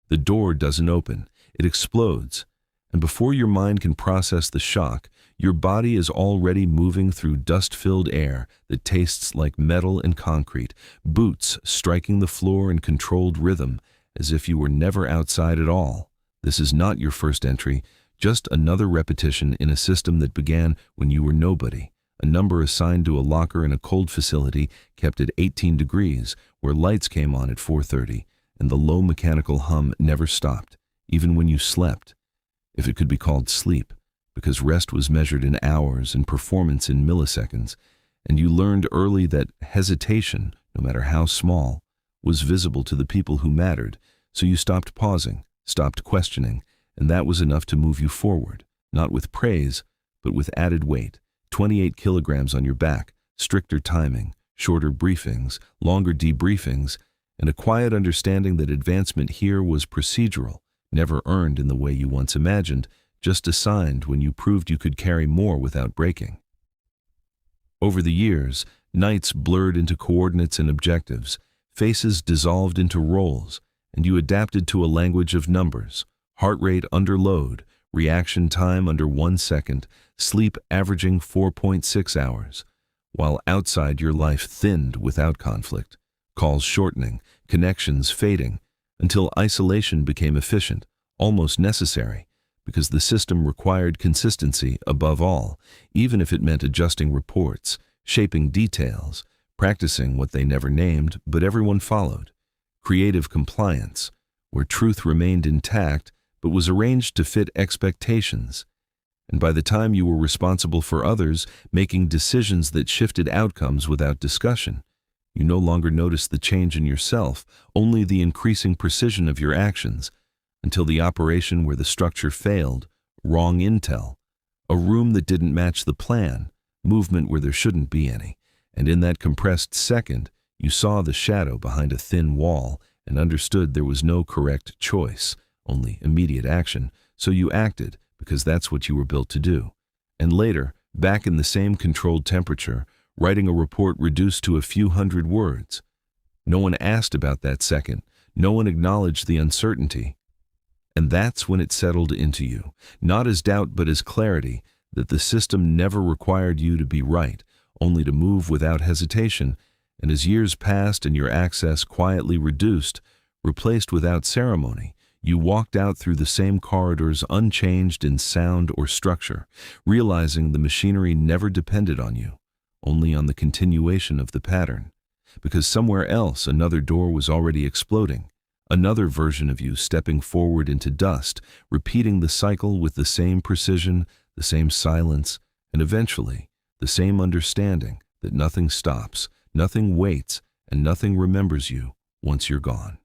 The door doesn't open, it explodes. And before your mind can process the shock, your body is already moving through dust-filled air that tastes like metal and concrete, boots striking the floor in controlled rhythm, as if you were never outside at all. This is not your first entry, just another repetition in a system that began when you were nobody, a number assigned to a locker in a cold facility kept at 18 degrees, where lights came on at 4:30, and the low mechanical hum never stopped, even when you slept, if it could be called sleep, because rest was measured in hours and performance in milliseconds, and you learned early that hesitation, no matter how small, was visible to the people who mattered, so you stopped pausing, stopped questioning, and that was enough to move you forward, not with praise, but with added weight, 28 kilograms on your back, stricter timing, shorter briefings, longer debriefings, and a quiet understanding that advancement here was procedural, never earned in the way you once imagined, just assigned when you proved you could carry more without breaking. Over the years, nights blurred into coordinates and objectives, faces dissolved into roles, and you adapted to a language of numbers, heart rate under load, reaction time under 1 second, sleep averaging 4.6 hours, while outside your life thinned without conflict, calls shortening, connections fading, until isolation became efficient, almost necessary, because the system required consistency above all, even if it meant adjusting reports, shaping details, practicing what they never named but everyone followed, creative compliance, where truth remained intact but was arranged to fit expectations. And by the time you were responsible for others, making decisions that shifted outcomes without discussion, you no longer noticed the change in yourself, only the increasing precision of your actions, until the operation where the structure failed, wrong intel, a room that didn't match the plan, movement where there shouldn't be any, and in that compressed second, you saw the shadow behind a thin wall and understood there was no correct choice, only immediate action, so you acted because that's what you were built to do. And later, back in the same controlled temperature, writing a report reduced to a few hundred words. No one asked about that second, no one acknowledged the uncertainty. And that's when it settled into you, not as doubt but as clarity, that the system never required you to be right, only to move without hesitation, and as years passed and your access quietly reduced, replaced without ceremony, you walked out through the same corridors unchanged in sound or structure, realizing the machinery never depended on you, only on the continuation of the pattern, because somewhere else another door was already exploding, another version of you stepping forward into dust, repeating the cycle with the same precision, the same silence, and eventually the same understanding that nothing stops, nothing waits, and nothing remembers you once you're gone.